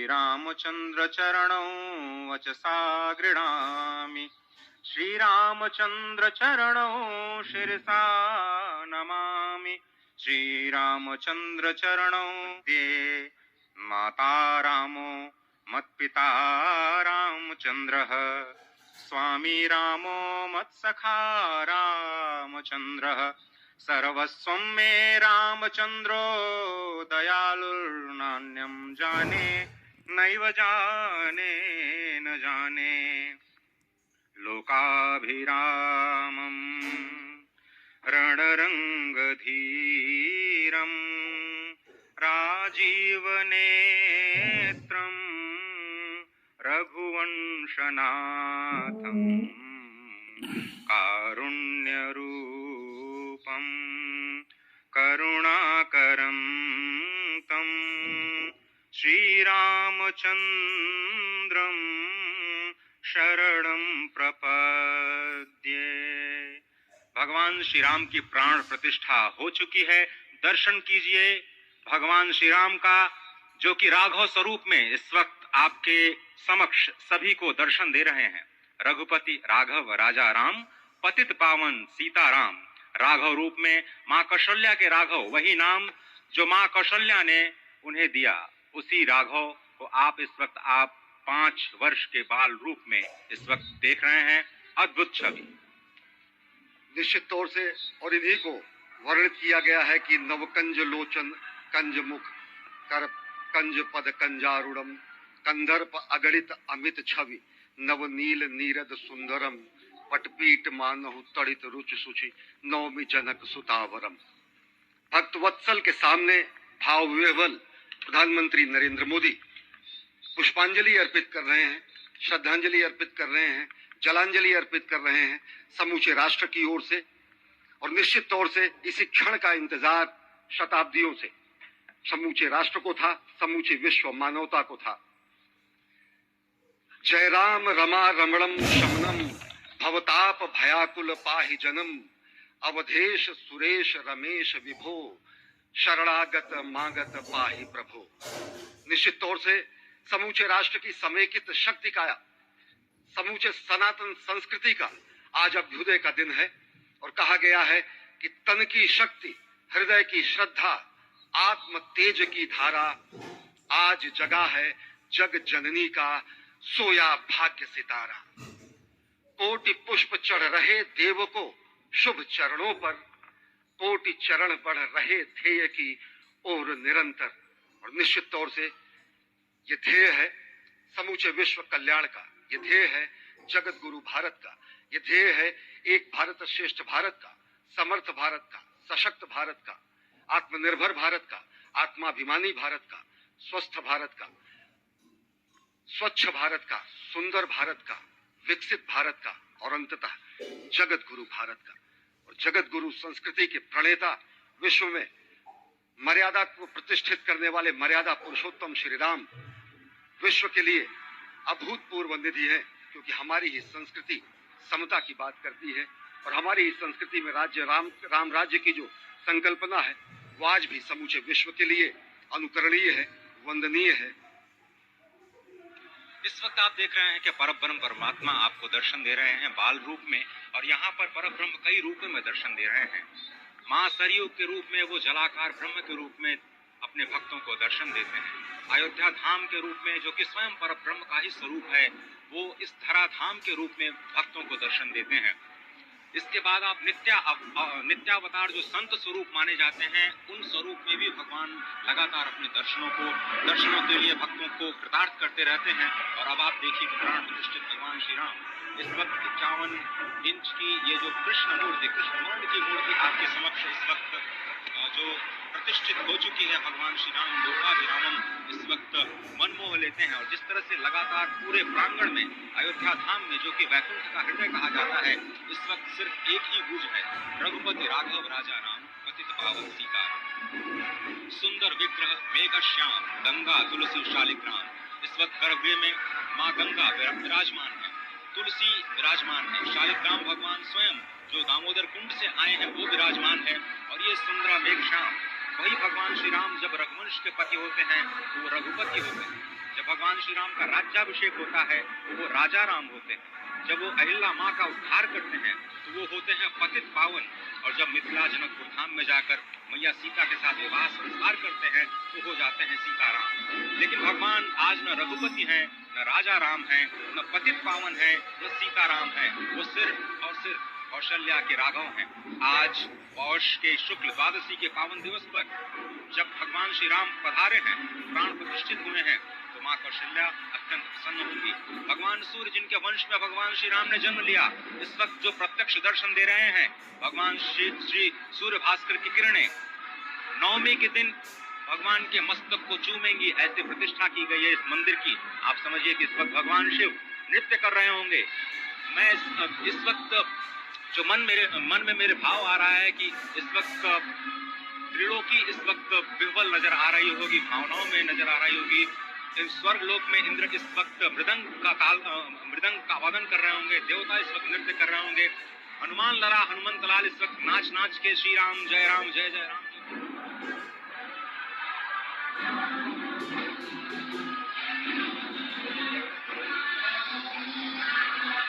श्रीरामचंद्र चरणौ वचसा गृह्णामि। श्रीरामचंद्र चरणौ शिरसा नमामि। श्रीरामचंद्र चरणौ दे माता रामो मत्पिता रामचंद्रः स्वामी रामो मत्सखा रामचंद्रः सर्वस्वं मे रामचंद्रो दयालुर्नान्यं जाने नैव जाने न जाने। लोकाभिरामं रणरङ्गधीरं राजीवनेत्रं रघुवंशनाथं कारुण्यरूपं करुणाकरं तं श्रीरामचन्द्रं शरणं प्रपद्ये। भगवान श्री राम की प्राण प्रतिष्ठा हो चुकी है, दर्शन कीजिए भगवान श्री राम का, जो कि राघव स्वरूप में इस वक्त आपके समक्ष सभी को दर्शन दे रहे हैं। रघुपति राघव राजा राम, पतित पावन सीता राम। राघव रूप में माँ कौशल्या के राघव, वही नाम जो माँ कौशल्या ने उन्हें दिया, उसी राघव को आप इस वक्त 5 वर्ष के बाल रूप में इस वक्त देख रहे हैं। अद्भुत छवि। निश्चित तौर से और इन्हीं को वर्णित किया गया है कि नवकंज लोचन कंज मुख कर कंज पद कंजारूढ़म कंदर्प अगणित अमित छवि नवनील नीरद सुंदरम पटपीट मानहु तड़ित रुचि सुचि नवमी जनक सुतावरम। भक्त वत्सल के सामने भाव विह्वल प्रधानमंत्री नरेंद्र मोदी पुष्पांजलि अर्पित कर रहे हैं, श्रद्धांजलि अर्पित कर रहे हैं, जलांजलि अर्पित कर रहे हैं समूचे राष्ट्र की ओर से। और निश्चित तौर से इसी क्षण का इंतजार शताब्दियों से समूचे राष्ट्र को था, समूचे विश्व मानवता को था। जय राम रमा रमणम शमनम भवताप भयाकुल पाहि जनम अवधेश सुरेश रमेश विभो शरणागत मागत पाहि प्रभो। निश्चित तौर से समूचे राष्ट्र की समेकित शक्ति का, समूचे सनातन संस्कृति का आज अभ्युदय का दिन है। और कहा गया है कि तन की शक्ति, हृदय की श्रद्धा, आत्म तेज की धारा आज जगा है जग जननी का सोया भाग्य सितारा। कोटि पुष्प चढ़ रहे देव को शुभ चरणों पर, कोटि चरण बढ़ रहे ध्येय की ओर निरंतर। और निश्चित तौर से ये ध्येय है समूचे विश्व कल्याण का, ये ध्येय है जगत गुरु भारत का, ये ध्येय है एक भारत श्रेष्ठ भारत का, समर्थ भारत का, सशक्त भारत का, आत्मनिर्भर भारत का, आत्माभिमानी भारत का, स्वस्थ भारत का, स्वच्छ भारत का, सुंदर भारत का, विकसित भारत का और अंततः जगत गुरु भारत का। और जगत गुरु संस्कृति के प्रणेता, विश्व में मर्यादा को प्रतिष्ठित करने वाले मर्यादा पुरुषोत्तम श्री राम विश्व के लिए अभूतपूर्व निधि है, क्योंकि हमारी ही संस्कृति समता की बात करती है और हमारी ही संस्कृति में राज्य राम राज्य की जो संकल्पना है वो आज भी समूचे विश्व के लिए अनुकरणीय है, वंदनीय है। इस वक्त आप देख रहे हैं कि परब्रह्म परमात्मा आपको दर्शन दे रहे हैं बाल रूप में, और यहाँ पर परब्रह्म कई रूपों में दर्शन दे रहे हैं। माँ सरयू के रूप में वो जलाकार ब्रह्म के रूप में अपने भक्तों को दर्शन देते हैं। अयोध्या धाम के रूप में, जो कि स्वयं परब्रह्म का ही स्वरूप है, वो इस धरा धाम के रूप में भक्तों को दर्शन देते हैं। इसके बाद आप नित्यावतार जो संत स्वरूप माने जाते हैं, उन स्वरूप में भी भगवान लगातार अपने दर्शनों के लिए भक्तों को कृतार्थ करते रहते हैं। और अब आप देखिए कि प्राण प्रतिष्ठित भगवान श्री राम इस वक्त 51 इंच की ये जो कृष्ण वर्ण की मूर्ति आपके समक्ष इस वक्त जो प्रतिष्ठित हो चुकी है, भगवान श्री राम लोकाभिरामम इस वक्त मन मोह लेते हैं। और जिस तरह से लगातार पूरे प्रांगण में अयोध्या धाम में, जो कि वैकुंठ का हृदय कहा जाता है, इस वक्त सिर्फ एक ही गूंज है, रघुपति राघव राजा राम पतित पावन सीता राम। सुंदर विग्रह मेघ श्याम गंगा तुलसी शालिग्राम। इस वक्त गर्भगृह में माँ गंगा विराजमान है, तुलसी विराजमान है, शालिग्राम भगवान स्वयं जो दामोदर कुंड से आए हैं वो विराजमान है। और ये सुंदर मेघ श्याम, वही भगवान श्री राम जब रघुवंश के पति होते हैं तो वो रघुपति होते हैं। जब भगवान भगवान श्री राम का राज्याभिषेक होता है तो वो राजा राम होते हैं। जब वो अहिल्या माँ का उद्धार करते हैं तो वो होते हैं पतित पावन। और जब मिथिला जनकपुर धाम में जाकर मैया सीता के साथ विवाह संस्कार करते हैं तो हो जाते हैं सीताराम। लेकिन भगवान आज न रघुपति हैं, न राजा राम हैं, न पतित पावन हैं, न सीताराम हैं। वो सिर्फ और सिर्फ कौशल्या के राघव हैं। आज पौष के शुक्ल द्वादशी के पावन दिवस पर जब भगवान श्री राम पधारे हैं, प्राण प्रतिष्ठित हुए हैं, तो माँ कौशल्या अत्यंत प्रसन्न होंगी। भगवान सूर्य जिनके वंश में भगवान श्री राम ने जन्म लिया, इस वक्त जो प्रत्यक्ष दर्शन दे रहे हैं, भगवान श्री सूर्य भास्कर की किरणें नवमी के दिन भगवान के मस्तक को चूमेंगी। ऐसे प्रतिष्ठा की गई है इस मंदिर की। आप समझिए कि इस वक्त भगवान शिव नृत्य कर रहे होंगे। मैं इस वक्त जो मन में मेरे भाव आ रहा है कि इस वक्त त्रिलोकी इस वक्त विह्वल नजर आ रही होगी, भावनाओं में नजर आ रही होगी। स्वर्ग लोक में इंद्र इस वक्त मृदंग का वादन कर रहे होंगे, देवता इस वक्त नृत्य कर रहे होंगे। हनुमान लला हनुमंत लाल इस वक्त नाच नाच के श्री राम जय जय राम।